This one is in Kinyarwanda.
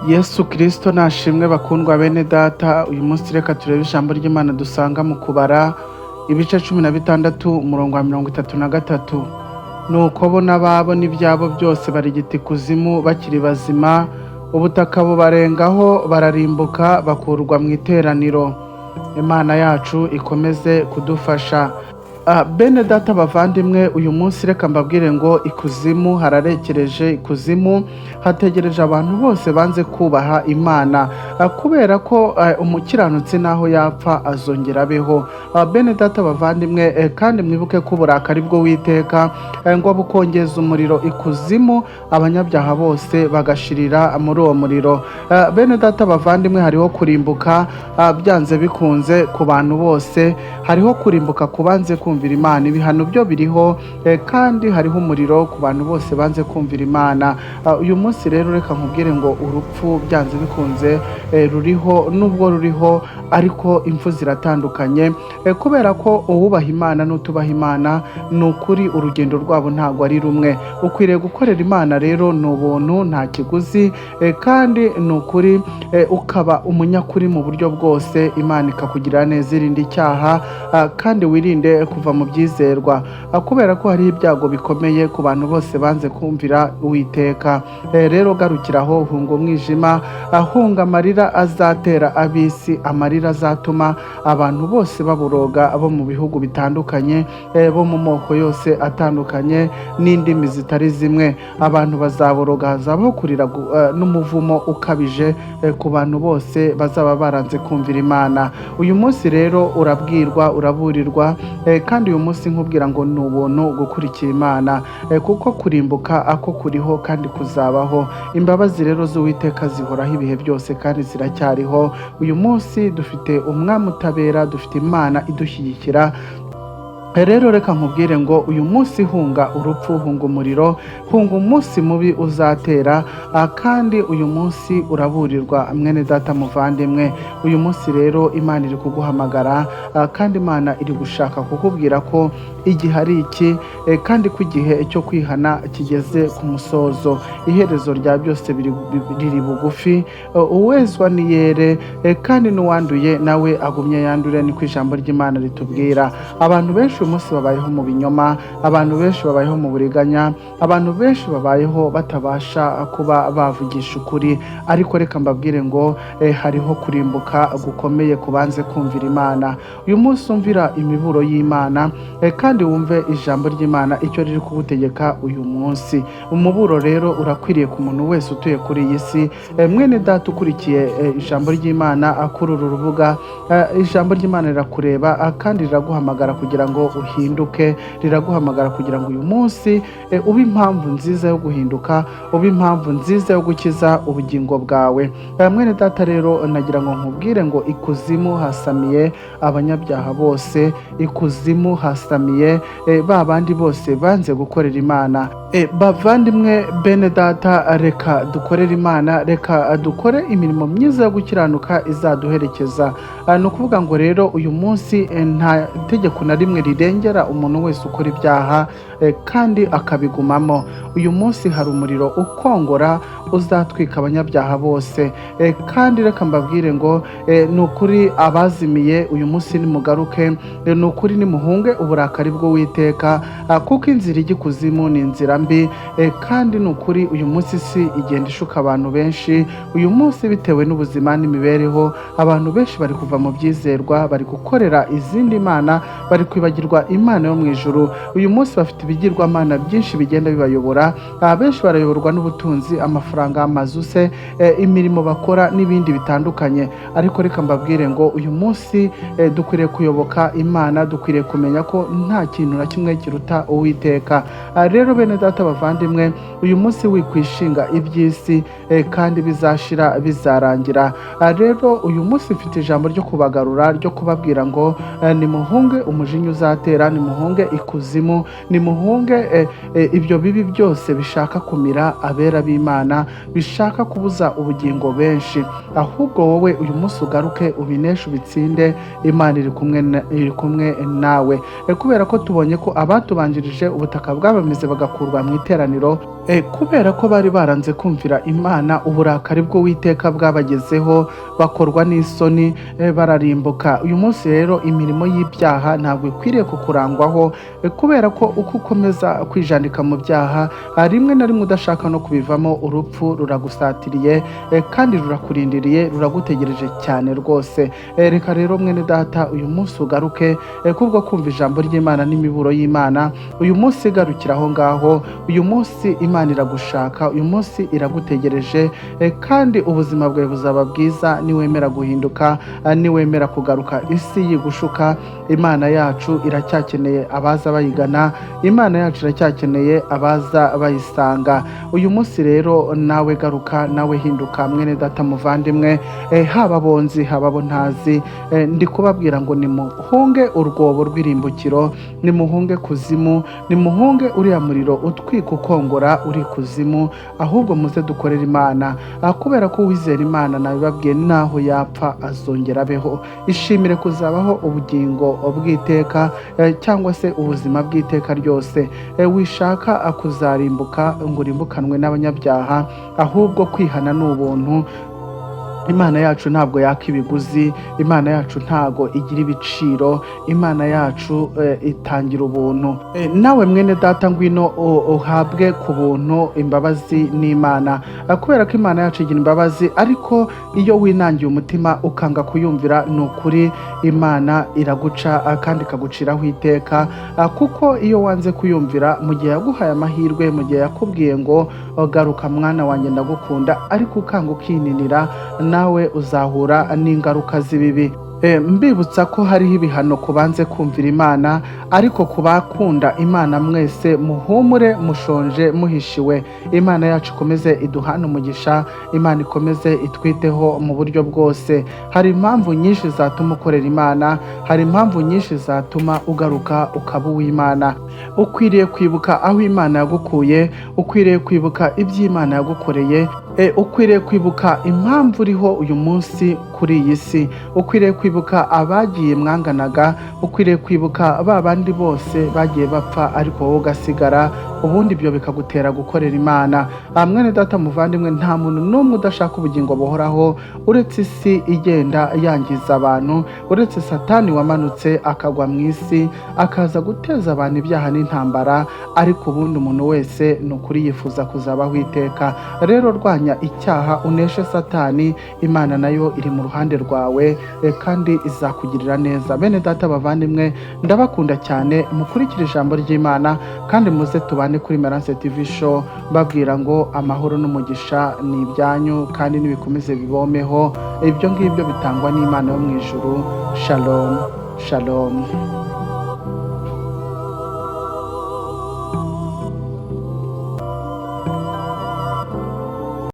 Yesu Kristo nashimwe bakundwa bene data. Uyu munsi reka turebe ijambo ry'Imana dusanga mu Kubara ibice 16 umurongo wa 33. Nuko bo n'ababo n'ibyabo byose barigita ikuzimu bakiri bazima, ubutaka bubarengaho bararimbuka bakurwa mu iteraniro. Imana yacu ikomeze kudufasha. Bene data bavandimwe, uyu munsi reka mbabwire ngo ikuzimu hararekereje, ikuzimu hategereje abantu bose banze kubaha Imana, kubera ko umukiranutsi naho yapfa azongera abeho. Bene data bavandimwe, kandi mwibuke ko uburakari bwo witeka ngo bukongeza umuriro ikuzimu, abanyabyaha bose bagashirira muri uwo muriro. Bene data bavandimwe, hariho kurimbuka byanze bikunze ku bantu bose, hariho kurimbuka kubanze kumvira Imana. Ibihano byo biriho, kandi hariho umuriro ku bantu bose banze kumvira Imana. Uyu munsi rero reka nkubwire ngo urupfu byanze bikunze ruriho, nubwo ruriho ariko impfu ziratandukanye, kubera ko uwubaha Imana n'utubaha Imana ni ukuri urugendo rwabo ntabwo ari rumwe. Ukwiriye gukorera Imana rero ni ubuntu, nta kiguzi, kandi ni ukuri ukaba umunyakuri mu buryo bwose, Imana ikakugirira neza. Irinde icyaha, kandi wirinde kuva mu byizerwa, kubera ko hari ibyago bikomeye ku bantu bose banze kumvira Uwiteka. Rero garukiraho, hunga umwijima, hunga amarira azatera ab'isi, amarira azatuma abantu bose baburoga, bo mu bihugu bitandukanye, bo mu moko yose atandukanye n'indimi zitari zimwe. Abantu bazaboroga, hazabaho kurira n'umuvumo ukabije ku bantu bose bazaba baranze kumvira Imana. Uyu munsi rero urabwirwa, uraburirwa, kandi uyu munsi nkubwira ngo ni ubuntu gukurikira Imana, kuko kurimbuka ako kuriho kandi kuzabaho. Imbabazi rero z'Uwiteka zihoraho ibihe byose kandi ziracyariho. Uyu munsi dufite umwami utabera, dufite Imana idushyigikira. Rero reka nkubwire ngo uyu munsi hunga urupfu, hunga umuriro, hunga umunsi mubi uzatera, kandi uyu munsi uraburirwa mwene data muvandimwe. Uyu munsi rero Imana iri kuguhamagara, kandi Imana iri gushaka kukubwira ko igihe ari iki, kandi ko igihe cyo kwihana kigeze ku musozo. Iherezo rya byose riri bugufi, uwezwa niyere, kandi n'uwanduye nawe agumye yandure, niko ijambo ry'Imana ritubwira. Abantu benshi uyu munsi babayeho mu binyoma, abantu benshi babayeho mu buriganya, abantu benshi babayeho batabasha kuba bavugisha ukuri. Ariko reka mbabwire ngo hariho kurimbuka gukomeye kubanze kumvira Imana. Uyu munsi umvira imiburo y'Imana, kandi wumve ijambo ry'Imana icyo riri kugutegeka uyu munsi. Umuburo rero urakwiriye ku muntu wese utuye kuri iyi si. Mwene data ukurikiye ijambo ry'Imana kuri uru rubuga, ijambo ry'Imana rirakureba, kandi riraguhamagara kugira ngo uhinduke, riraguhamagara kugira ngo uyu munsi ube impamvu nziza yo guhinduka, ube impamvu nziza yo gukiza ubugingo bwawe. Mwene data rero nagira ngo nkubwire ngo ikuzimu hasamiye abanyabyaha bose, ikuzimu hasamiye ba bandi bose banze gukorera Imana. Bavandimwe bene data, reka dukorere Imana, reka dukore imirimo myiza yo gukiranuka izaduherekeza. Ni ukuvuga ngo rero uyu munsi nta tegeko na rimwe rirengera umuntu wese ukora ibyaha kandi akabigumamo. Uyu munsi hari umuriro ukongora uzatwika abanyabyaha bose, kandi reka mbabwire ngo ni ukuri abazimiye uyu munsi nimugaruke, ni ukuri nimuhunge uburakari bw'Uwiteka, kuko inzira ijya ikuzimu ni inzira mbi, kandi ni ukuri uyu munsi isi igenda ishuka abantu benshi. Uyu munsi bitewe n'ubuzima n'imibereho, abantu benshi bari kuva mu byizerwa, bari gukorera izindi mana, bari kwibagirwa Imana yo mu ijuru. Uyu munsi bafite ibigirwamana byinshi bigenda bibayobora. Benshi barayoborwa n'ubutunzi, amafaranga, amazu se, imirimo bakora n'ibindi bitandukanye. Ariko reka mbabwire ngo uyu munsi dukwiriye kuyoboka Imana, dukwiriye kumenya ko nta kintu na kimwe kiruta Uwiteka. Rero bene data bavandimwe, uyu munsi wikwishinga iby'isi, kandi bizashira bizarangira. Rero uyu munsi mfite ijambo ryo kubagarura, ryo kubabwira ngo nimuhunge umujinya uzatera, nimuhunge ikuzimu, nimuhunge ibyo bibi byose bishaka kumira abera b'Imana, bishaka kubuza ubugingo benshi. Ahubwo wowe uyu munsi ugaruke ubineshe, ubitsinde. Imana iri kumwe nawe, kubera ko tubonye ko abatubanjirije ubutaka bwabamize bagakurwa mu iteraniro. kubera ko bari baranze kumvira Imana, uburakari bw'Uwiteka bwabagezeho, bakorwa n'isoni, bararimbuka. Uyu munsi rero imirimo y'ibyaha ntabwo ikwiriye kukurangwaho, kubera ko uko ukomeza kwijandika mu byaha, rimwe na rimwe udashaka no kubivamo, urupfu ruragusatiriye, kandi rurakurindiriye, ruragutegereje cyane rwose. Reka rero mwene data uyu munsi ugaruke, kubwo kumva ijambo ry'Imana n'imiburo y'Imana. Uyu munsi garukira aho ngaho, uyu munsi Imana iragushaka, uyu munsi iragutegereje, kandi ubuzima bwawe buzaba bwiza niwemera guhinduka, niwemera kugaruka. Isi yigushuka, Imana yacu iracyakeneye abaza bayigana, Imana yacu iracyakeneye abaza bayisanga. Uyu munsi rero nawe garuka, nawe hinduka mwene data muvandimwe, haba bonzi haba bo ntazi, ndi kubabwira ngo nimuhunge urwobo rw'irimbukiro, nimuhunge kuzimu, nimuhunge uriya muriro utwika ukongora uri kuzimu, ahubwo muze dukorera Imana, kubera ko uwizera Imana nabibabwiye naho yapfa azongera abeho. Ishimire kuzabaho ubugingo bw'iteka, cyangwa se ubuzima bw'iteka ryose. Wishaka kuzarimbuka ngo urimbukanwe n'abanyabyaha, ahubwo kwihana ni ubuntu. Imana yacu ntabwo yaka ibiguzi, Imana yacu ntago igira ibiciro, Imana yacu itangira ubuntu. Nawe mwene data ngwino uhabwe ku buntu imbabazi n'Imana, kubera ko Imana yacu igira imbabazi, ariko iyo winangiye umutima ukanga kuyumvira, ni ukuri Imana iraguca kandi ikaguciraho iteka, kuko iyo wanze kuyumvira mu gihe yaguhaye amahirwe, mu gihe yakubwiye ngo garuka mwana wanjye ndagukunda, ariko ukanga ukininira, nawe uzahura n'ingaruka z'ibibi. Mbibutsa ko hariho ibihano ku banze kumvira Imana, ariko ku bakunda Imana mwese muhumure, mushonje muhishiwe. Imana yacu ikomeze iduhane umugisha, Imana ikomeze itwiteho mu buryo bwose. Hari impamvu nyinshi zatuma ukorera Imana, hari impamvu nyinshi zatuma ugaruka ukaba uw'Imana. Ukwiriye kwibuka aho Imana yagukuye, ukwiriye kwibuka iby'Imana yagukoreye, ukwiriye kwibuka impamvu uriho uyu munsi kuri iyi si, ukwiriye kwibuka abagiye mwanganaga, ukwiriye kwibuka ba bandi bose bagiye bapfa ariko wowe ugasigara, ubundi ibyo bikagutera gukorera Imana. Mwene data muvandimwe, nta muntu n'umwe udashaka ubugingo buhoraho, uretse isi igenda yangiza abantu, uretse Satani wamanutse akagwa mu isi akaza guteza abantu ibyaha n'intambara, ariko ubundi umuntu wese ni ukuri yifuza kuzabaho iteka. Rero rwanya icyaha, uneshe Satani, Imana nayo iri mu ruhande rwawe, kandi izakugirira neza. Bene data bavandimwe, ndabakunda cyane, mukurikire ijambo ry'Imana, kandi muze tubane kuri Meranse TV show, babwira ngo amahoro n'umugisha ni ibyanyu, kandi nibikomeze bibomeho. Ibyo ngibyo bitangwa n'Imana yo mu ijuru. Shalom, shalom.